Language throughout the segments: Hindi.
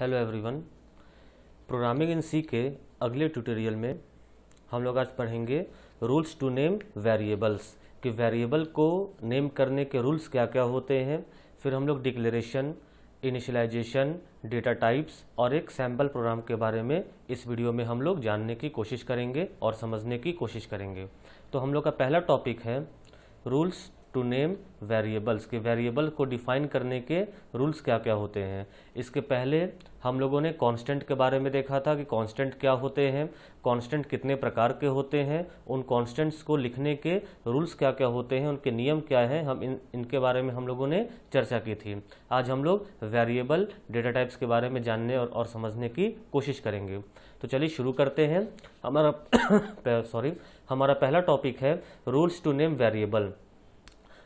Hello everyone. प्रोग्रामिंग इन सी के अगले ट्यूटोरियल में हम लोग आज पढ़ेंगे रूल्स टू नेम वेरिएबल्स, कि वेरिएबल को नेम करने के रूल्स क्या क्या होते हैं। फिर हम लोग डिक्लेरेशन, इनिशियलाइजेशन, डेटा टाइप्स और एक सैम्पल प्रोग्राम के बारे में इस वीडियो में हम लोग जानने की कोशिश करेंगे और समझने की कोशिश करेंगे। तो हम लोग का पहला टॉपिक है रूल्स टू नेम वेरिएबल्स, के वेरिएबल को डिफाइन करने के रूल्स क्या क्या होते हैं। इसके पहले हम लोगों ने कांस्टेंट के बारे में देखा था कि कांस्टेंट क्या होते हैं, कांस्टेंट कितने प्रकार के होते हैं, उन कांस्टेंट्स को लिखने के रूल्स क्या क्या होते हैं, उनके नियम क्या हैं, हम इनके बारे में हम लोगों ने चर्चा की थी। आज हम लोग वेरिएबल डेटा टाइप्स के बारे में जानने और समझने की कोशिश करेंगे। तो चलिए शुरू करते हैं। हमारा पहला टॉपिक है रूल्स टू नेम वेरिएबल।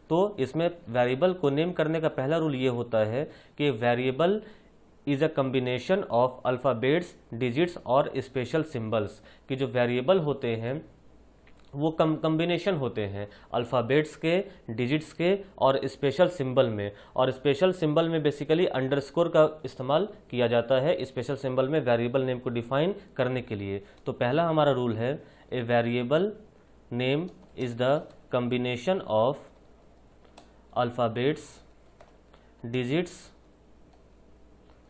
तो इसमें वेरिएबल को नेम करने का पहला रूल ये होता है कि variable is a combination of alphabets, digits और स्पेशल सिंबल्स, कि जो वेरिएबल होते हैं वो कम्बिनेशन होते हैं अल्फ़ाबेट्स के, डिजिट्स के और स्पेशल सिंबल में। और स्पेशल सिंबल में बेसिकली अंडरस्कोर का इस्तेमाल किया जाता है स्पेशल सिंबल में वेरिएबल नेम को डिफाइन करने के लिए। तो पहला हमारा रूल है ए variable name is the combination of alphabets,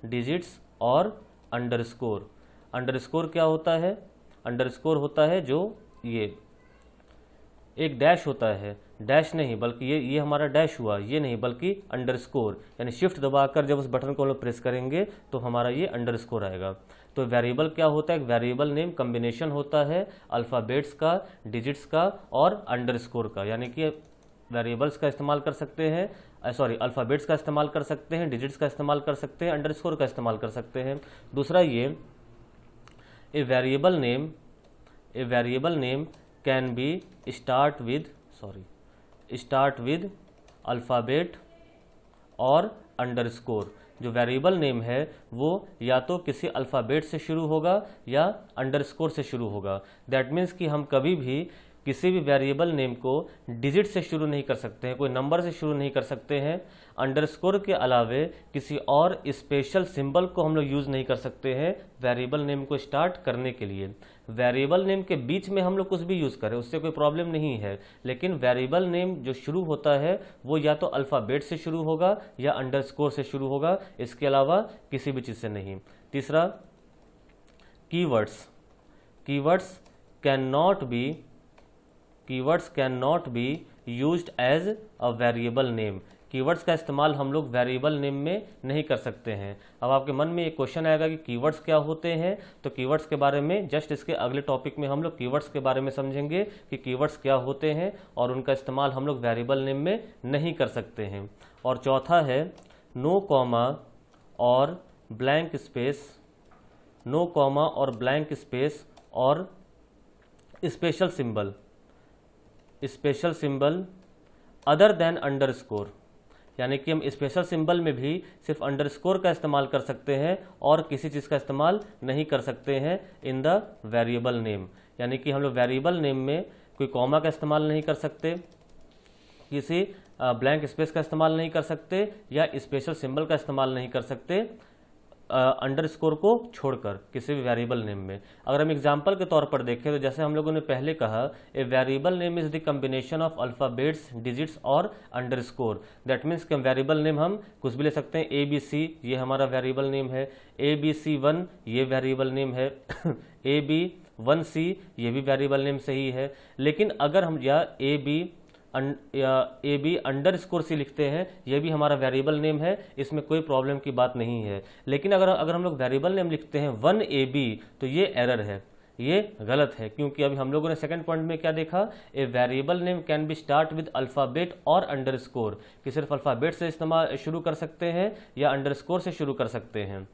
digits और अंडरस्कोर। अंडरस्कोर क्या होता है? अंडरस्कोर होता है जो ये एक डैश होता है, डैश नहीं बल्कि ये हमारा डैश हुआ, ये नहीं बल्कि अंडरस्कोर, यानी शिफ्ट दबाकर जब उस बटन को हम लोग प्रेस करेंगे तो हमारा ये अंडरस्कोर आएगा। तो वेरिएबल क्या होता है? वेरिएबल नेम कम्बिनेशन होता है अल्फ़ाबेट्स का, डिजिट्स का और अंडरस्कोर का, यानी कि वेरिएबल्स का इस्तेमाल कर सकते हैं, अल्फ़ाबेट्स का इस्तेमाल कर सकते हैं, डिजिट्स का इस्तेमाल कर सकते हैं, अंडरस्कोर का इस्तेमाल कर सकते हैं। दूसरा ये ए variable name can be start with alphabet और अंडरस्कोर। जो वेरिएबल नेम है वो या तो किसी अल्फ़ाबेट से शुरू होगा या अंडरस्कोर से शुरू होगा। दैट मीन्स कि हम कभी भी किसी भी वेरिएबल नेम को डिजिट से शुरू नहीं कर सकते हैं, कोई नंबर से शुरू नहीं कर सकते हैं। अंडरस्कोर के अलावे किसी और स्पेशल सिंबल को हम लोग यूज़ नहीं कर सकते हैं वेरिएबल नेम को स्टार्ट करने के लिए। वेरिएबल नेम के बीच में हम लोग कुछ भी यूज़ करें उससे कोई प्रॉब्लम नहीं है, लेकिन वेरिएबल नेम जो शुरू होता है वो या तो अल्फ़ाबेट से शुरू होगा या अंडरस्कोर से शुरू होगा, इसके अलावा किसी भी चीज़ से नहीं। तीसरा keywords can not be used as a variable name. Keywords का इस्तेमाल हम लोग वेरिएबल नेम में नहीं कर सकते हैं। अब आपके मन में एक क्वेश्चन आएगा कि कीवर्ड्स क्या होते हैं, तो कीवर्ड्स के बारे में जस्ट इसके अगले टॉपिक में हम लोग कीवर्ड्स के बारे में समझेंगे कि कीवर्ड्स क्या होते हैं और उनका इस्तेमाल हम लोग वेरिएबल नेम में नहीं कर सकते हैं। और चौथा है नो कॉमा और ब्लैंक स्पेस और special symbol other than underscore, यानी कि हम स्पेशल सिंबल में भी सिर्फ अंडरस्कोर का इस्तेमाल कर सकते हैं और किसी चीज़ का इस्तेमाल नहीं कर सकते हैं इन द वेरिएबल नेम। यानी कि हम लोग वेरिएबल नेम में कोई कॉमा का इस्तेमाल नहीं कर सकते, किसी ब्लैंक स्पेस का इस्तेमाल नहीं कर सकते या स्पेशल सिंबल का इस्तेमाल नहीं कर सकते अंडरस्कोर को छोड़कर किसी भी वेरिएबल नेम में। अगर हम एग्जांपल के तौर पर देखें तो जैसे हम लोगों ने पहले कहा ए variable name is the combination of alphabets, digits और अंडरस्कोर। दैट मीन्स कि हम वेरिएबल नेम हम कुछ भी ले सकते हैं। ABC ये हमारा वेरिएबल नेम है, ABC1 ये वेरिएबल नेम है, AB1C ये भी वेरिएबल नेम सही है। लेकिन अगर हम या AB अंडरस्कोर सी लिखते हैं, ये भी हमारा वेरिएबल नेम है, इसमें कोई प्रॉब्लम की बात नहीं है। लेकिन अगर हम लोग वेरिएबल नेम लिखते हैं 1AB तो ये एरर है, ये गलत है, क्योंकि अभी हम लोगों ने सेकंड पॉइंट में क्या देखा, ए variable name can be start with alphabet और अंडरस्कोर, कि सिर्फ अल्फ़ाबेट से इस्तेमाल शुरू कर सकते हैं या अंडरस्कोर से शुरू कर सकते हैं।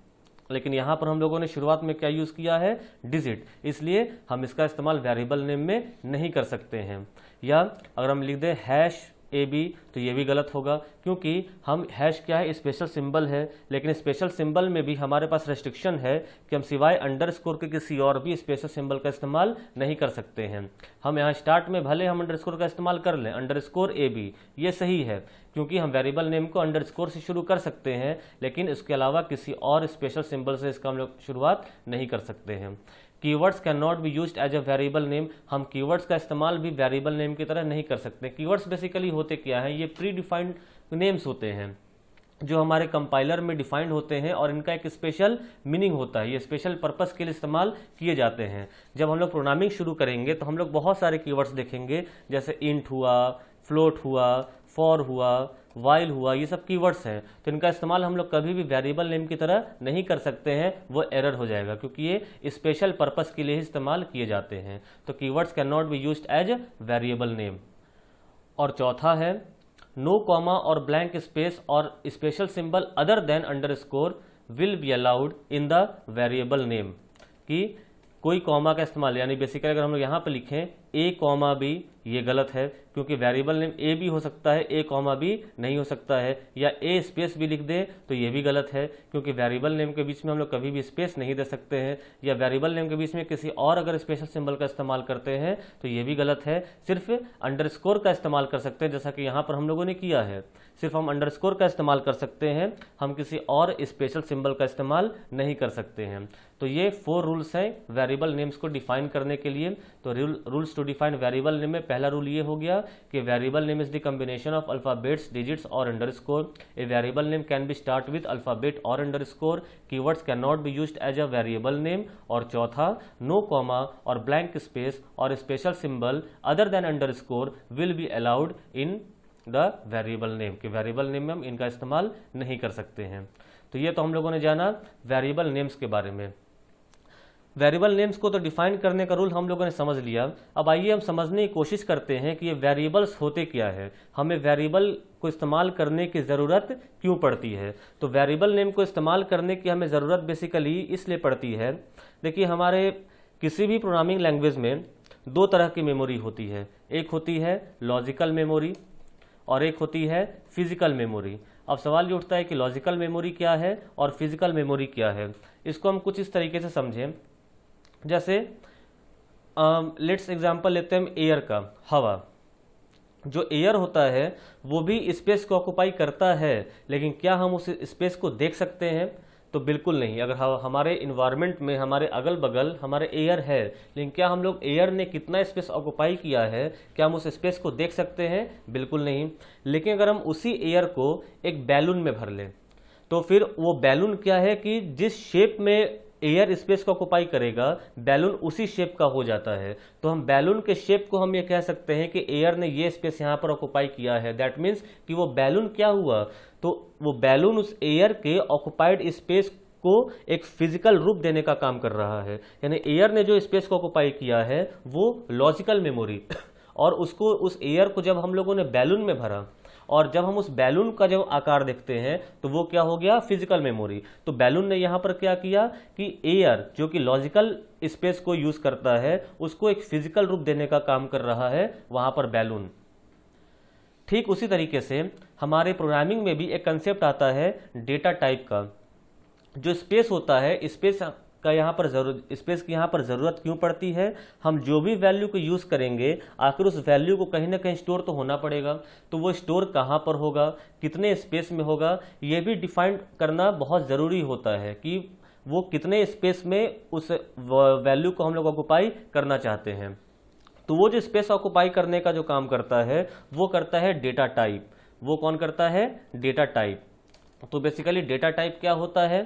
लेकिन यहाँ पर हम लोगों ने शुरुआत में क्या यूज़ किया है? डिजिट, इसलिए हम इसका इस्तेमाल वेरिएबल नेम में नहीं कर सकते हैं। या अगर हम लिख दें ए बी, तो ये भी गलत होगा क्योंकि हम हैश क्या है, स्पेशल सिंबल है, लेकिन स्पेशल सिंबल में भी हमारे पास रेस्ट्रिक्शन है कि हम सिवाय अंडरस्कोर के किसी और भी स्पेशल सिंबल का इस्तेमाल नहीं कर सकते हैं। हम यहाँ स्टार्ट में भले हम अंडरस्कोर का इस्तेमाल कर लें, अंडरस्कोर ए बी, ये सही है क्योंकि हम वेरिएबल नेम को अंडरस्कोर से शुरू कर सकते हैं, लेकिन इसके अलावा किसी और स्पेशल सिंबल से इसका हम लोग शुरुआत नहीं कर सकते हैं। Keywords can not be used as a variable name, हम कीवर्ड्स का इस्तेमाल भी वेरिएबल नेम की तरह नहीं कर सकते। कीवर्ड्स बेसिकली होते क्या हैं, ये प्री डिफाइंड नेम्स होते हैं जो हमारे कंपाइलर में डिफाइंड होते हैं और इनका एक स्पेशल मीनिंग होता है, ये स्पेशल पर्पस के लिए इस्तेमाल किए जाते हैं। जब हम लोग प्रोग्रामिंग शुरू करेंगे तो हम लोग बहुत सारे कीवर्ड्स देखेंगे, जैसे इंट हुआ, फ्लोट हुआ, फॉर हुआ, वाइल हुआ, ये सब कीवर्ड्स हैं। तो इनका इस्तेमाल हम लोग कभी भी वेरिएबल नेम की तरह नहीं कर सकते हैं, वो एरर हो जाएगा क्योंकि ये स्पेशल पर्पस के लिए ही इस्तेमाल किए जाते हैं। तो keywords can not be used as variable name. और चौथा है नो कॉमा और ब्लैंक स्पेस और special symbol other than underscore will be allowed in the variable name, कि कोई कॉमा का इस्तेमाल, यानी बेसिकली अगर हम लोग यहाँ पे लिखें ए कॉमा बी, ये गलत है क्योंकि वेरिएबल नेम ए भी हो सकता है, ए कॉमा बी नहीं हो सकता है, या ए स्पेस भी लिख दें तो ये भी गलत है क्योंकि वेरिएबल नेम के बीच में हम लोग कभी भी स्पेस नहीं दे सकते हैं, या वेरिएबल नेम के बीच में किसी और अगर स्पेशल सिंबल का इस्तेमाल करते हैं तो ये भी गलत है। सिर्फ अंडरस्कोर का इस्तेमाल कर सकते हैं, जैसा कि यहाँ पर हम लोगों ने किया है, सिर्फ हम अंडरस्कोर का इस्तेमाल कर सकते हैं, हम किसी और स्पेशल सिंबल का इस्तेमाल नहीं कर सकते हैं। तो ये 4 रूल्स हैं वेरिएबल नेम्स को डिफाइन करने के लिए। तो rules to define variable name में पहला रूल ये हो गया कि variable name is the combination of alphabets, digits और underscore. A variable name can be start with alphabet और underscore. Keywords can not be used as a variable name. और चौथा, नो कॉमा और ब्लैंक स्पेस और special symbol other than underscore will be allowed in the variable name, कि वेरिएबल नेम में हम इनका इस्तेमाल नहीं कर सकते हैं। तो ये तो हम लोगों ने जाना वेरिएबल नेम्स के बारे में। वेरिएबल नेम्स को तो डिफाइन करने का रूल हम लोगों ने समझ लिया। अब आइए हम समझने की कोशिश करते हैं कि ये वेरिएबल्स होते क्या है, हमें वेरिएबल को इस्तेमाल करने की ज़रूरत क्यों पड़ती है। तो वेरिएबल नेम को इस्तेमाल करने की हमें ज़रूरत बेसिकली इसलिए पड़ती है, देखिए हमारे किसी भी प्रोग्रामिंग लैंग्वेज में 2 तरह की मेमोरी होती है, एक होती है लॉजिकल मेमोरी और एक होती है फिजिकल मेमोरी। अब सवाल ये उठता है कि लॉजिकल मेमोरी क्या है और फिजिकल मेमोरी क्या है। इसको हम कुछ इस तरीके से समझें, जैसे लेट्स एग्जांपल लेते हैं एयर का, हवा। जो एयर होता है वो भी स्पेस को ऑक्युपाई करता है, लेकिन क्या हम उस स्पेस को देख सकते हैं? तो बिल्कुल नहीं। अगर हमारे इन्वायरमेंट में हमारे अगल बगल हमारे एयर है, लेकिन क्या हम लोग एयर ने कितना स्पेस ऑक्युपाई किया है, क्या हम उस स्पेस को देख सकते हैं? बिल्कुल नहीं। लेकिन अगर हम उसी एयर को एक बैलून में भर लें तो फिर वो बैलून क्या है कि जिस शेप में एयर स्पेस को ऑक्युपाई करेगा, बैलून उसी शेप का हो जाता है। तो हम बैलून के शेप को हम ये कह सकते हैं कि एयर ने ये स्पेस यहाँ पर ऑक्युपाई किया है। दैट मीन्स कि वो बैलून क्या हुआ, तो वो बैलून उस एयर के ऑक्युपाइड स्पेस को एक फिजिकल रूप देने का काम कर रहा है। यानी एयर ने जो स्पेस को ऑक्युपाई किया है वो लॉजिकल मेमोरी, और उसको उस एयर को जब हम लोगों ने बैलून में भरा और जब हम उस बैलून का जब आकार देखते हैं तो वो क्या हो गया, फिजिकल मेमोरी। तो बैलून ने यहां पर क्या किया कि एयर जो कि लॉजिकल स्पेस को यूज करता है उसको एक फिजिकल रूप देने का काम कर रहा है वहां पर बैलून। ठीक उसी तरीके से हमारे प्रोग्रामिंग में भी एक कंसेप्ट आता है डेटा टाइप का। जो स्पेस होता है, स्पेस का यहाँ पर स्पेस की यहाँ पर ज़रूरत क्यों पड़ती है, हम जो भी वैल्यू को यूज़ करेंगे आखिर उस वैल्यू को कहीं ना कहीं स्टोर तो होना पड़ेगा। तो वो स्टोर कहाँ पर होगा, कितने स्पेस में होगा, ये भी डिफाइन करना बहुत ज़रूरी होता है कि वो कितने स्पेस में उस वैल्यू को हम लोग ऑक्युपाई करना चाहते हैं। तो वो जो स्पेस ऑक्युपाई करने का जो काम करता है वो करता है डेटा टाइप। वो कौन करता है, डेटा टाइप। तो बेसिकली डेटा टाइप क्या होता है,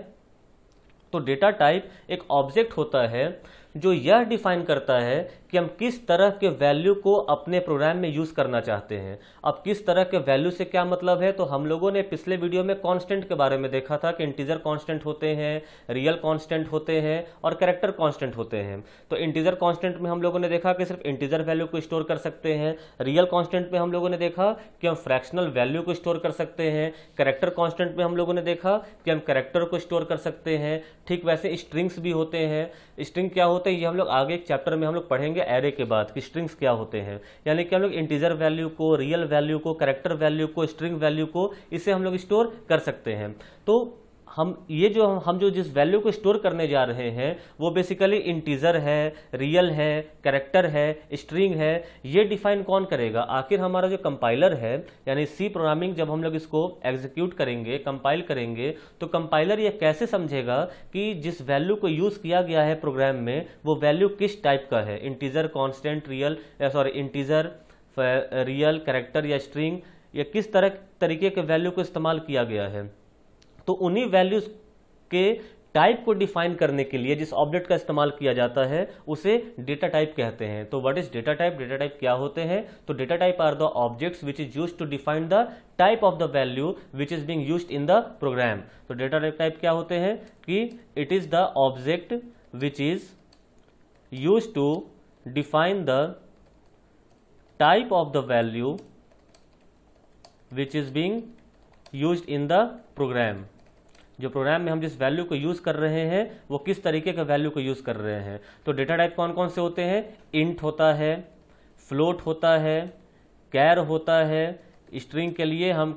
तो डेटा टाइप एक ऑब्जेक्ट होता है जो यह डिफाइन करता है कि हम किस तरह के वैल्यू को अपने प्रोग्राम में यूज करना चाहते हैं। अब किस तरह के वैल्यू से क्या मतलब है, तो हम लोगों ने पिछले वीडियो में कांस्टेंट के बारे में देखा था कि इंटीजर कांस्टेंट होते हैं, रियल कांस्टेंट होते हैं और कैरेक्टर कांस्टेंट होते हैं। तो इंटीजर कांस्टेंट में हम लोगों ने देखा कि सिर्फ इंटीजर वैल्यू को स्टोर कर सकते हैं। रियल कांस्टेंट में हम लोगों ने देखा कि हम फ्रैक्शनल वैल्यू को स्टोर कर सकते हैं। कैरेक्टर कांस्टेंट में हम लोगों ने देखा कि हम कैरेक्टर को स्टोर कर सकते हैं। ठीक वैसे स्ट्रिंग्स भी होते हैं। स्ट्रिंग क्या होते होते हैं ये हम लोग आगे एक चैप्टर में हम लोग पढ़ेंगे एरे के बाद कि स्ट्रिंग्स क्या होते हैं, यानी कि हम लोग इंटीजर वैल्यू को, रियल वैल्यू को, कैरेक्टर वैल्यू को, स्ट्रिंग वैल्यू को, इसे हम लोग स्टोर कर सकते हैं। तो हम जो जिस वैल्यू को स्टोर करने जा रहे हैं वो बेसिकली इंटीजर है, रियल है, कैरेक्टर है, स्ट्रिंग है, ये डिफाइन कौन करेगा? आखिर हमारा जो कंपाइलर है, यानी सी प्रोग्रामिंग, जब हम लोग इसको एग्जीक्यूट करेंगे, कंपाइल करेंगे, तो कंपाइलर ये कैसे समझेगा कि जिस वैल्यू को यूज किया गया है प्रोग्राम में वो वैल्यू किस टाइप का है? Integer, constant, integer, real, character या स्ट्रिंग, या किस तरीके के वैल्यू को इस्तेमाल किया गया है। तो उन्हीं वैल्यूज के टाइप को डिफाइन करने के लिए जिस ऑब्जेक्ट का इस्तेमाल किया जाता है उसे डेटा टाइप कहते हैं। तो what is data type? Data type क्या होते हैं? तो data type are the objects which is used to define the type of the value which is being used in the program. तो डेटा टाइप क्या होते हैं कि it is the object which is used to define the type of the value which is being used in the program. जो प्रोग्राम में हम जिस वैल्यू को यूज कर रहे हैं वो किस तरीके का वैल्यू को यूज कर रहे हैं। तो डेटा टाइप कौन कौन से होते हैं? इंट होता है, फ्लोट होता है, कैर होता है, स्ट्रिंग के लिए हम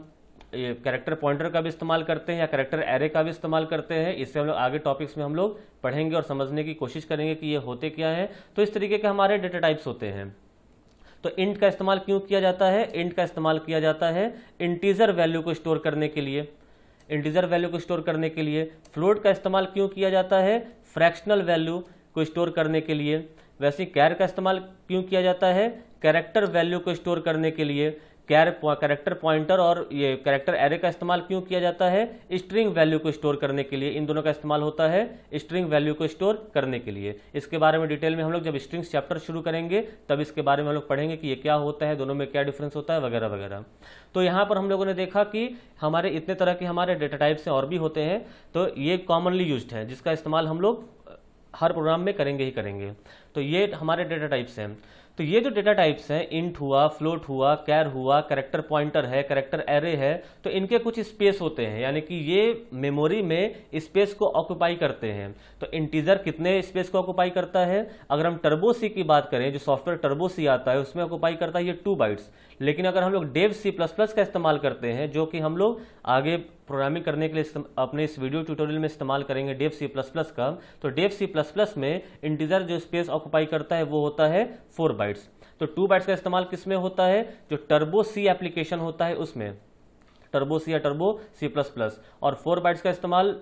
कैरेक्टर पॉइंटर का भी इस्तेमाल करते हैं या कैरेक्टर एरे का भी इस्तेमाल करते हैं। इससे हम लोग आगे टॉपिक्स में हम लोग पढ़ेंगे और समझने की कोशिश करेंगे कि ये होते क्या है। तो इस तरीके के हमारे डेटा टाइप्स होते हैं। तो इंट का इस्तेमाल क्यों किया जाता है? इंट का इस्तेमाल किया जाता है इंटीजर वैल्यू को स्टोर करने के लिए, इंटीजर वैल्यू को स्टोर करने के लिए। फ्लोट का इस्तेमाल क्यों किया जाता है? फ्रैक्शनल वैल्यू को स्टोर करने के लिए। वैसे कैर का इस्तेमाल क्यों किया जाता है? कैरेक्टर वैल्यू को स्टोर करने के लिए। कैरेक्टर पॉइंटर और ये कैरेक्टर एरे का इस्तेमाल क्यों किया जाता है? स्ट्रिंग वैल्यू को स्टोर करने के लिए। इन दोनों का इस्तेमाल होता है स्ट्रिंग वैल्यू को स्टोर करने के लिए। इसके बारे में डिटेल में हम लोग जब स्ट्रिंग्स चैप्टर शुरू करेंगे तब इसके बारे में हम लोग पढ़ेंगे कि ये क्या होता है, दोनों में क्या डिफरेंस होता है, वगैरह वगैरह। तो यहाँ पर हम लोगों ने देखा कि हमारे इतने तरह के हमारे डेटा टाइप्स और भी होते हैं। तो ये कॉमनली यूज्ड है जिसका इस्तेमाल हम लोग हर प्रोग्राम में करेंगे ही करेंगे। तो ये हमारे डेटा टाइप्स हैं। तो ये जो डेटा टाइप्स हैं, इंट हुआ, फ्लोट हुआ, कैर हुआ, कैरेक्टर पॉइंटर है, कैरेक्टर एरे है, तो इनके कुछ स्पेस होते हैं, यानी कि ये मेमोरी में स्पेस को ऑक्यूपाई करते हैं। तो इंटीजर कितने स्पेस को ऑक्यूपाई करता है? अगर हम टर्बो सी की बात करें, जो सॉफ्टवेयर टर्बो सी आता है उसमें ऑक्यूपाई करता है ये 2 बाइट्स। लेकिन अगर हम लोग डेव सी प्लस प्लस का इस्तेमाल करते हैं, जो कि हम लोग आगे प्रोग्रामिंग करने के लिए अपने इस वीडियो ट्यूटोरियल में इस्तेमाल करेंगे डेव सी प्लस प्लस का, तो डेव सी प्लस प्लस में इंटीजर जो स्पेस ऑक्यूपाई करता है वो होता है 4 बाइट्स। तो 2 बाइट्स का इस्तेमाल किस में होता है? जो टर्बो सी एप्लीकेशन होता है उसमें, टर्बो सी या टर्बो सी प्लस प्लस। और 4 बाइट्स का इस्तेमाल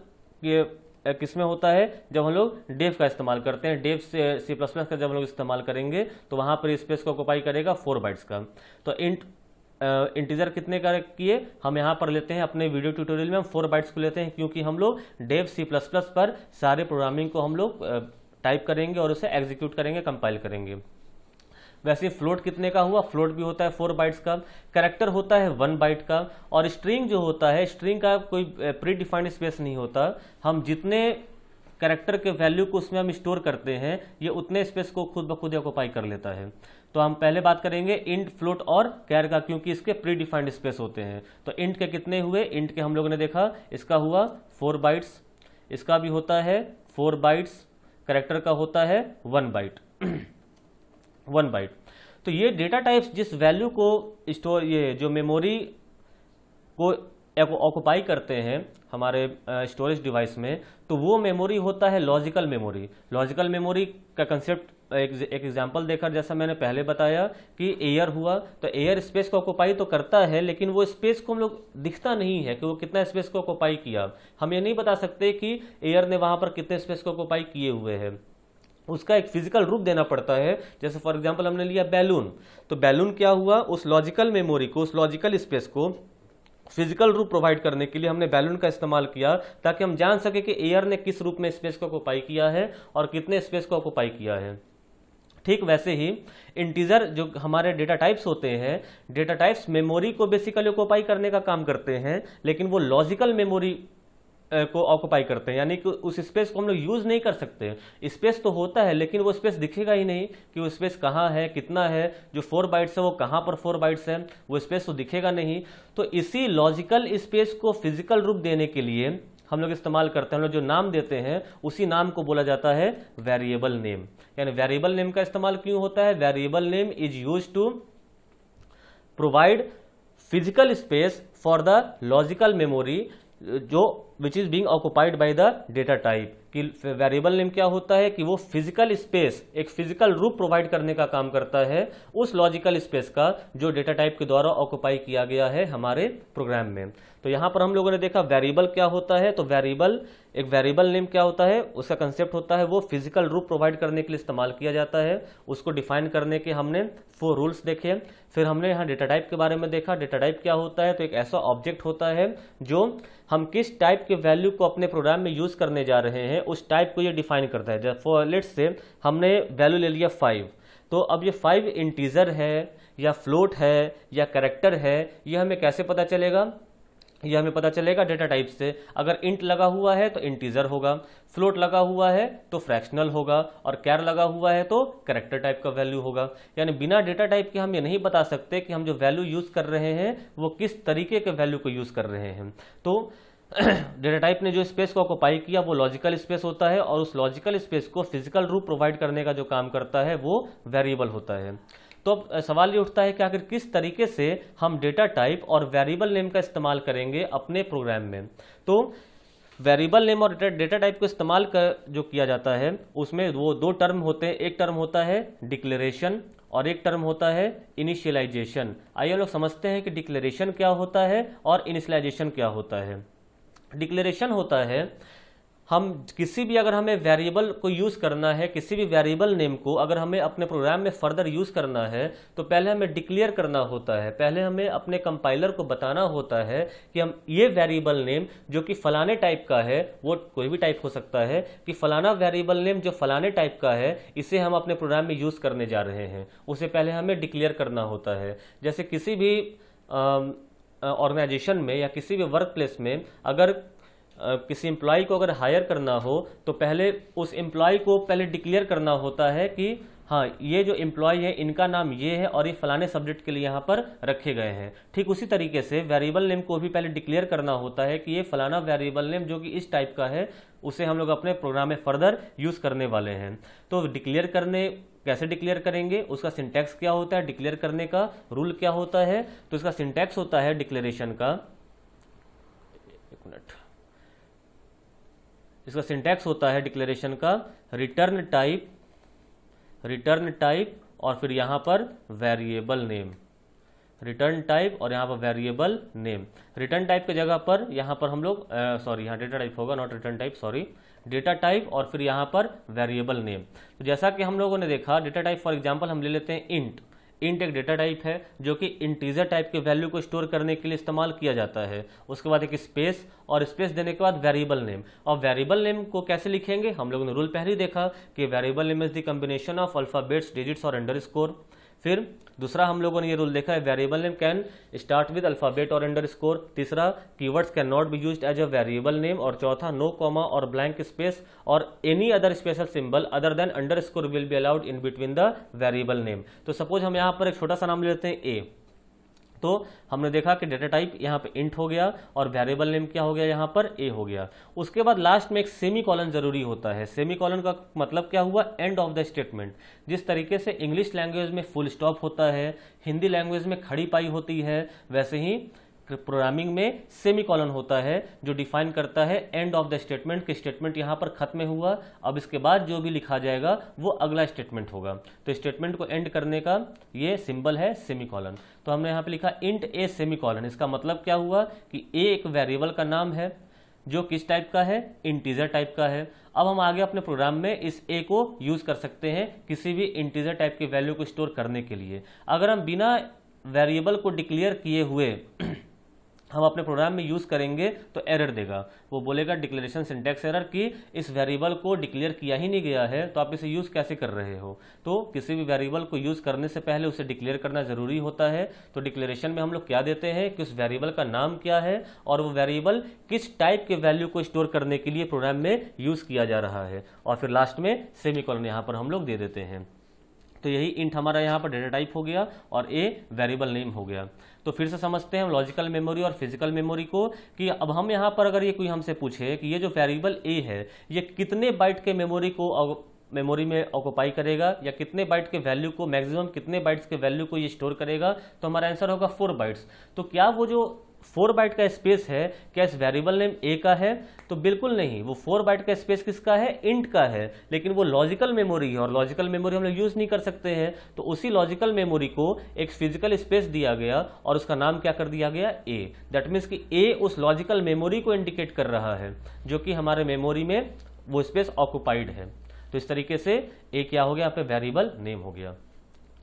किस में होता है? जब हम लोग डेव का इस्तेमाल करते हैं, डेव से सी प्लस प्लस का जब हम लोग इस्तेमाल करेंगे तो वहां पर स्पेस को ऑक्यूपाई करेगा 4 बाइट्स का। तो इंटीजर कितने का किए हम यहाँ पर लेते हैं अपने वीडियो ट्यूटोरियल में, हम 4 बाइट्स को लेते हैं क्योंकि हम लोग डेव सी प्लस प्लस पर सारे प्रोग्रामिंग को हम लोग टाइप करेंगे और उसे एग्जीक्यूट करेंगे, कंपाइल करेंगे। वैसे फ्लोट कितने का हुआ? फ्लोट भी होता है 4 बाइट्स का। कैरेक्टर होता है 1 बाइट का। और स्ट्रिंग जो होता है, स्ट्रिंग का कोई प्री डिफाइंड स्पेस नहीं होता। हम जितने कैरेक्टर के वैल्यू को उसमें हम स्टोर करते हैं ये उतने स्पेस को खुद ब खुद ऑक्यूपाई कर लेता है। तो हम पहले बात करेंगे इंट, फ्लोट और कैर का, क्योंकि इसके प्री डिफाइंड स्पेस होते हैं। तो इंट के कितने हुए? इंट के हम लोगों ने देखा इसका हुआ 4 बाइट्स, इसका भी होता है 4 बाइट्स, कैरेक्टर का होता है 1 बाइट 1 बाइट। तो ये डेटा टाइप्स जिस वैल्यू को स्टोर, ये जो मेमोरी को ऑक्यूपाई करते हैं हमारे स्टोरेज डिवाइस में, तो वो मेमोरी होता है लॉजिकल मेमोरी। लॉजिकल मेमोरी का कंसेप्ट एक एग्जांपल देकर, जैसा मैंने पहले बताया कि एयर हुआ, तो एयर स्पेस को ऑक्यूपाई तो करता है लेकिन वो स्पेस को हम लोग दिखता नहीं है कि वो कितना स्पेस को ऑक्यूपाई किया। हम ये नहीं बता सकते कि एयर ने वहां पर कितने स्पेस को ऑक्यूपाई किए हुए हैं, उसका एक फिजिकल रूप देना पड़ता है। जैसे फॉर एग्जांपल हमने लिया बैलून, तो बैलून क्या हुआ? उस लॉजिकल मेमोरी को, उस लॉजिकल स्पेस को फिजिकल रूप प्रोवाइड करने के लिए हमने बैलून का इस्तेमाल किया ताकि हम जान सके कि एयर ने किस रूप में स्पेस को ऑक्यूपाई किया है और कितने स्पेस को ऑक्यूपाई किया है। ठीक वैसे ही इंटीजर जो हमारे डेटा टाइप्स होते हैं, डेटा टाइप्स मेमोरी को बेसिकली ऑक्यूपाई करने का काम करते हैं, लेकिन वो लॉजिकल मेमोरी को ऑक्यूपाई करते हैं, यानी कि उस स्पेस को हम लोग यूज नहीं कर सकते। स्पेस तो होता है लेकिन वो स्पेस दिखेगा ही नहीं कि वो स्पेस कहाँ है, कितना है। जो 4 बाइट्स है वो कहाँ पर 4 बाइट्स है, वो स्पेस तो दिखेगा नहीं। तो इसी लॉजिकल स्पेस को फिजिकल रूप देने के लिए हम लोग इस्तेमाल करते हैं, हम लोग जो नाम देते हैं उसी नाम को बोला जाता है वेरिएबल नेम। यानी वेरिएबल नेम का इस्तेमाल क्यों होता है? Variable name is used to provide physical space for the logical memory जो which is being occupied by the data type. कि वेरिएबल नेम क्या होता है कि वो फिजिकल स्पेस, एक फिजिकल रूप प्रोवाइड करने का काम करता है उस लॉजिकल स्पेस का जो डेटा टाइप के द्वारा ऑक्युपाई किया गया है हमारे प्रोग्राम में। तो यहां पर हम लोगों ने देखा वेरिएबल क्या होता है। तो वेरिएबल, एक वेरिएबल नेम क्या होता है, उसका कंसेप्ट होता है वो फिजिकल रूप प्रोवाइड करने के लिए इस्तेमाल किया जाता है। उसको डिफाइन करने के हमने 4 रूल्स देखे। फिर हमने यहाँ डेटा टाइप के बारे में देखा। डेटा टाइप क्या होता है? तो एक ऐसा ऑब्जेक्ट होता है जो हम किस टाइप के वैल्यू को अपने प्रोग्राम में यूज करने जा रहे हैं उस टाइप को ये डिफाइन करता है। फॉर लेट्स से हमने वैल्यू ले लिया 5, तो अब ये 5 इंटीजर है या फ्लोट है या कैरेक्टर है, ये हमें कैसे पता चलेगा? ये हमें पता चलेगा डेटा टाइप से। अगर इंट लगा हुआ है तो इंटीजर होगा, फ्लोट लगा हुआ है तो फ्रैक्शनल होगा, और कैर लगा हुआ है तो कैरेक्टर टाइप का वैल्यू होगा। यानी बिना डेटा टाइप के हम ये नहीं बता सकते कि हम जो वैल्यू यूज कर रहे हैं वो किस तरीके के वैल्यू को यूज कर रहे हैं। तो डेटा टाइप ने जो स्पेस को ऑक्युपाई किया वो लॉजिकल स्पेस होता है, और उस लॉजिकल स्पेस को फिजिकल रूप प्रोवाइड करने का जो काम करता है वो वेरिएबल होता है। तो अब सवाल ये उठता है कि आखिर किस तरीके से हम डेटा टाइप और वेरिएबल नेम का इस्तेमाल करेंगे अपने प्रोग्राम में। तो वेरिएबल नेम और डेटा टाइप को इस्तेमाल कर जो किया जाता है उसमें वो 2 टर्म होते हैं। एक टर्म होता है डिक्लेरेशन और एक टर्म होता है इनिशियलाइजेशन। आइए लोग समझते हैं कि डिक्लेरेशन क्या होता है और इनिशियलाइजेशन क्या होता है। डिक्लेरेशन होता है हम किसी भी, अगर हमें वेरिएबल को यूज करना है, किसी भी वेरिएबल नेम को अगर हमें अपने प्रोग्राम में फर्दर यूज करना है तो पहले हमें डिक्लेयर करना होता है। पहले हमें अपने कंपाइलर को बताना होता है कि हम ये वेरिएबल नेम जो कि फलाने टाइप का है, वो कोई भी टाइप हो सकता है, कि फलाना वेरिएबल नेम जो फलाने टाइप का है इसे हम अपने प्रोग्राम में यूज करने जा रहे हैं, उसे पहले हमें डिक्लेयर करना होता है। जैसे किसी भी ऑर्गेनाइजेशन में या किसी भी वर्क प्लेस में अगर किसी एम्प्लॉय को अगर हायर करना हो तो पहले उस एम्प्लॉय को पहले डिक्लेयर करना होता है कि हाँ ये जो एम्प्लॉय है इनका नाम ये है और ये फलाने सब्जेक्ट के लिए यहाँ पर रखे गए हैं। ठीक उसी तरीके से वेरिएबल नेम को भी पहले डिक्लेयर करना होता है कि ये फलाना वेरिएबल नेम जो कि इस टाइप का है उसे हम लोग अपने प्रोग्राम में फर्दर यूज करने वाले हैं। तो डिक्लेयर करने, कैसे डिक्लेयर करेंगे, उसका सिंटैक्स क्या होता है, डिक्लेयर करने का रूल क्या होता है। तो इसका सिंटैक्स होता है डिक्लेरेशन का, एक मिनट, इसका सिंटैक्स होता है डिक्लेरेशन का रिटर्न टाइप और फिर यहां पर वेरिएबल नेम, रिटर्न टाइप और यहां पर वेरिएबल नेम। रिटर्न टाइप की जगह पर यहां पर हम लोग यहां डेटा टाइप होगा, not return type, sorry, data type और फिर यहां पर वेरिएबल नेम। तो जैसा कि हम लोगों ने देखा डेटा टाइप, फॉर एग्जांपल हम ले लेते हैं इंट। इंट एक डेटा टाइप है जो कि इंटीजर टाइप के वैल्यू को स्टोर करने के लिए इस्तेमाल किया जाता है। उसके बाद एक स्पेस, और स्पेस देने के बाद वेरिएबल नेम। और वेरिएबल नेम को कैसे लिखेंगे, हम लोगों ने रूल पहले ही देखा कि variable name is the combination of alphabets, digits और अंडरस्कोर। फिर दूसरा हम लोगों ने ये रूल देखा है variable name can start with alphabet और अंडरस्कोर। तीसरा keywords can not be used as a variable name. और चौथा नो कॉमा और ब्लैंक स्पेस और any other special symbol other than underscore will be allowed in between the variable name. तो सपोज हम यहाँ पर एक छोटा सा नाम ले लेते हैं ए। तो हमने देखा कि डेटा टाइप यहाँ पे इंट हो गया और वेरिएबल नेम क्या हो गया, यहाँ पर ए हो गया। उसके बाद लास्ट में एक सेमी कॉलन जरूरी होता है। सेमी कॉलन का मतलब क्या हुआ, एंड ऑफ द स्टेटमेंट। जिस तरीके से इंग्लिश लैंग्वेज में फुल स्टॉप होता है, हिंदी लैंग्वेज में खड़ी पाई होती है, वैसे ही प्रोग्रामिंग में सेमी कॉलन होता है जो डिफाइन करता है एंड ऑफ द स्टेटमेंट कि स्टेटमेंट यहाँ पर खत्म हुआ, अब इसके बाद जो भी लिखा जाएगा वो अगला स्टेटमेंट होगा। तो स्टेटमेंट को एंड करने का ये सिंबल है सेमी कॉलन। तो हमने यहाँ पे लिखा इंट ए सेमी कॉलन। इसका मतलब क्या हुआ कि ए एक वेरिएबल का नाम है जो किस टाइप का है, इंटीजर टाइप का है। अब हम आगे अपने प्रोग्राम में इस ए को यूज कर सकते हैं किसी भी इंटीजर टाइप की वैल्यू को स्टोर करने के लिए। अगर हम बिना वेरिएबल को डिक्लेयर किए हुए हम अपने प्रोग्राम में यूज करेंगे तो एरर देगा। वो बोलेगा डिक्लेरेशन सिंटैक्स एरर कि इस वेरिएबल को डिक्लेयर किया ही नहीं गया है तो आप इसे यूज कैसे कर रहे हो। तो किसी भी वेरिएबल को यूज करने से पहले उसे डिक्लेयर करना जरूरी होता है। तो डिक्लेरेशन में हम लोग क्या देते हैं कि उस वेरिएबल का नाम क्या है और वो वेरिएबल किस टाइप के वैल्यू को स्टोर करने के लिए प्रोग्राम में यूज किया जा रहा है, और फिर लास्ट में सेमीकोलन यहाँ पर हम लोग दे देते हैं। तो यही इंट हमारा यहाँ पर डेटा टाइप हो गया और ए वेरिएबल नेम हो गया। तो फिर से समझते हैं हम लॉजिकल मेमोरी और फिजिकल मेमोरी को, कि अब हम यहाँ पर अगर ये कोई हमसे पूछे कि ये जो वेरिएबल ए है ये कितने बाइट के मेमोरी में ऑक्युपाई करेगा, या कितने बाइट के वैल्यू को, मैक्सिमम कितने बाइट्स के वैल्यू को ये स्टोर करेगा, तो हमारा आंसर होगा 4 बाइट्स। तो क्या वो जो 4 बाइट का स्पेस है क्या इस वेरिएबल नेम ए का है? तो बिल्कुल नहीं, वो 4 बाइट का स्पेस किसका है? इंट का है, लेकिन वो लॉजिकल मेमोरी है और लॉजिकल मेमोरी हम लोग यूज नहीं कर सकते हैं। तो उसी लॉजिकल मेमोरी को एक फिजिकल स्पेस दिया गया और उसका नाम क्या कर दिया गया? ए। दैट मीन्स कि ए उस लॉजिकल मेमोरी को इंडिकेट कर रहा है जो कि हमारे मेमोरी में वो स्पेस ऑक्युपाइड है। तो इस तरीके से ए क्या हो गया? यहाँ पे वेरिएबल नेम हो गया।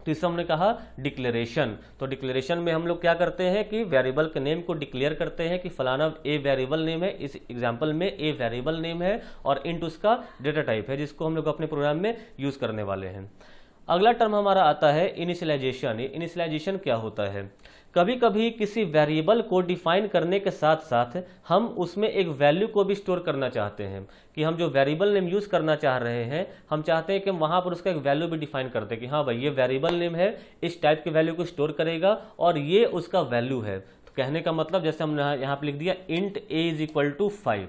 तो इससे हमने कहा डिक्लेरेशन। तो डिक्लेरेशन में हम लोग क्या करते हैं कि वेरिएबल के नेम को डिक्लेयर करते हैं कि फलाना ए वेरिएबल नेम है, इस एग्जांपल में ए वेरिएबल नेम है और इंट उसका डेटा टाइप है जिसको हम लोग अपने प्रोग्राम में यूज करने वाले हैं। अगला टर्म हमारा आता है इनिशियलाइजेशन। इनिशियलाइजेशन क्या होता है? कभी कभी किसी वेरिएबल को डिफाइन करने के साथ साथ हम उसमें एक वैल्यू को भी स्टोर करना चाहते हैं, कि हम जो वेरिएबल नेम यूज करना चाह रहे हैं हम चाहते हैं कि हम वहां पर उसका एक वैल्यू भी डिफाइन करते हैं कि हाँ भाई ये वेरिएबल नेम है, इस टाइप के वैल्यू को स्टोर करेगा और ये उसका वैल्यू है। तो कहने का मतलब जैसे हमने यहाँ पर लिख दिया int A is equal to 5,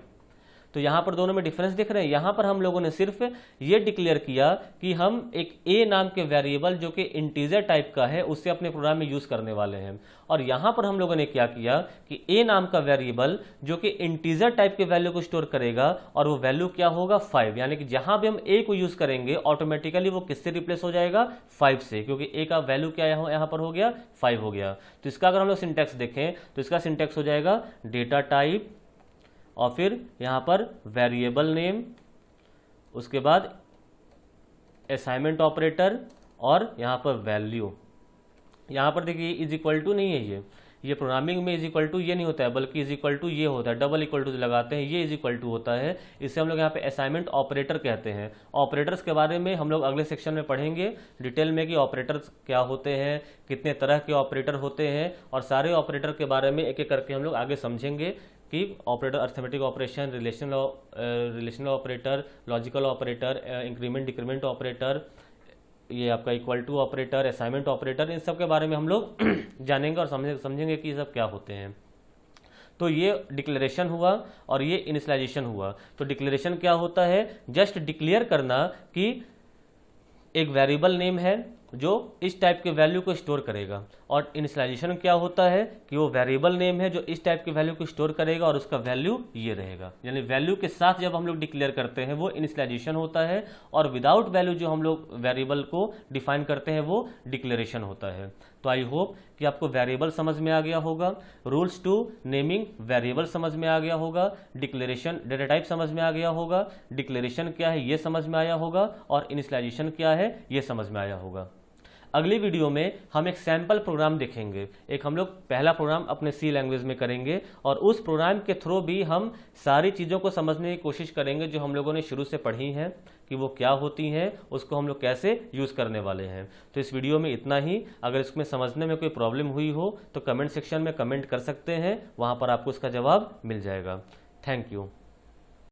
तो यहां पर दोनों में डिफरेंस दिख रहे हैं। यहां पर हम लोगों ने सिर्फ ये डिक्लेयर किया कि हम एक ए नाम के वेरिएबल जो कि इंटीजर टाइप का है उससे अपने प्रोग्राम में यूज करने वाले हैं, और यहां पर हम लोगों ने क्या किया कि ए नाम का वेरिएबल जो कि इंटीजर टाइप के वैल्यू को स्टोर करेगा और वो वैल्यू क्या होगा? 5। यानी कि जहां भी हम ए को यूज करेंगे ऑटोमेटिकली वो किससे रिप्लेस हो जाएगा? 5 से, क्योंकि ए का वैल्यू क्या यहां पर हो गया? 5 हो गया। तो इसका अगर हम लोग सिंटैक्स देखें तो इसका सिंटैक्स हो जाएगा डेटा टाइप और फिर यहां पर वेरिएबल नेम, उसके बाद असाइनमेंट ऑपरेटर और यहां पर वैल्यू। यहां पर देखिए इज इक्वल टू नहीं है, ये प्रोग्रामिंग में इज इक्वल टू ये नहीं होता है, बल्कि इज इक्वल टू ये होता है, डबल इक्वल टू लगाते हैं, ये इज इक्वल टू होता है। इसे हम लोग यहाँ पे असाइनमेंट ऑपरेटर कहते हैं। ऑपरेटर्स के बारे में हम लोग अगले सेक्शन में पढ़ेंगे डिटेल में कि ऑपरेटर्स क्या होते हैं, कितने तरह के ऑपरेटर होते हैं, और सारे ऑपरेटर के बारे में एक एक करके हम लोग आगे समझेंगे कि operator, arithmetic operation, relational operator, logical operator, increment decrement operator, ये आपका equal to operator, assignment operator, इन सब के बारे में हम लोग जानेंगे और समझेंगे कि ये सब क्या होते हैं। तो ये डिक्लेरेशन हुआ और ये इनिशियलाइजेशन हुआ। तो डिक्लेरेशन क्या होता है? जस्ट डिक्लेयर करना कि एक वेरिएबल नेम है जो इस टाइप के वैल्यू को स्टोर करेगा, और इनिशियलाइजेशन क्या होता है कि वो वेरिएबल नेम है जो इस टाइप के वैल्यू को स्टोर करेगा और उसका वैल्यू ये रहेगा। यानी वैल्यू के साथ जब हम लोग डिक्लेयर करते हैं वो इनिशियलाइजेशन होता है, और विदाउट वैल्यू जो हम लोग वेरिएबल को डिफाइन करते हैं वो डिक्लेरेशन होता है। तो आई होप कि आपको वेरिएबल समझ में आ गया होगा, रूल्स टू नेमिंग वेरिएबल समझ में आ गया होगा, डिक्लेरेशन डेटा टाइप समझ में आ गया होगा, डिक्लेरेशन क्या है ये समझ में आया होगा, और इनिशियलाइजेशन क्या है ये समझ में आया होगा। अगली वीडियो में हम एक सैंपल प्रोग्राम देखेंगे। एक हम लोग पहला प्रोग्राम अपने सी लैंग्वेज में करेंगे और उस प्रोग्राम के थ्रू भी हम सारी चीज़ों को समझने की कोशिश करेंगे जो हम लोगों ने शुरू से पढ़ी हैं कि वो क्या होती हैं, उसको हम लोग कैसे यूज़ करने वाले हैं। तो इस वीडियो में इतना ही। अगर इसमें समझने में कोई प्रॉब्लम हुई हो तो कमेंट सेक्शन में कमेंट कर सकते हैं, वहाँ पर आपको उसका जवाब मिल जाएगा। Thank you.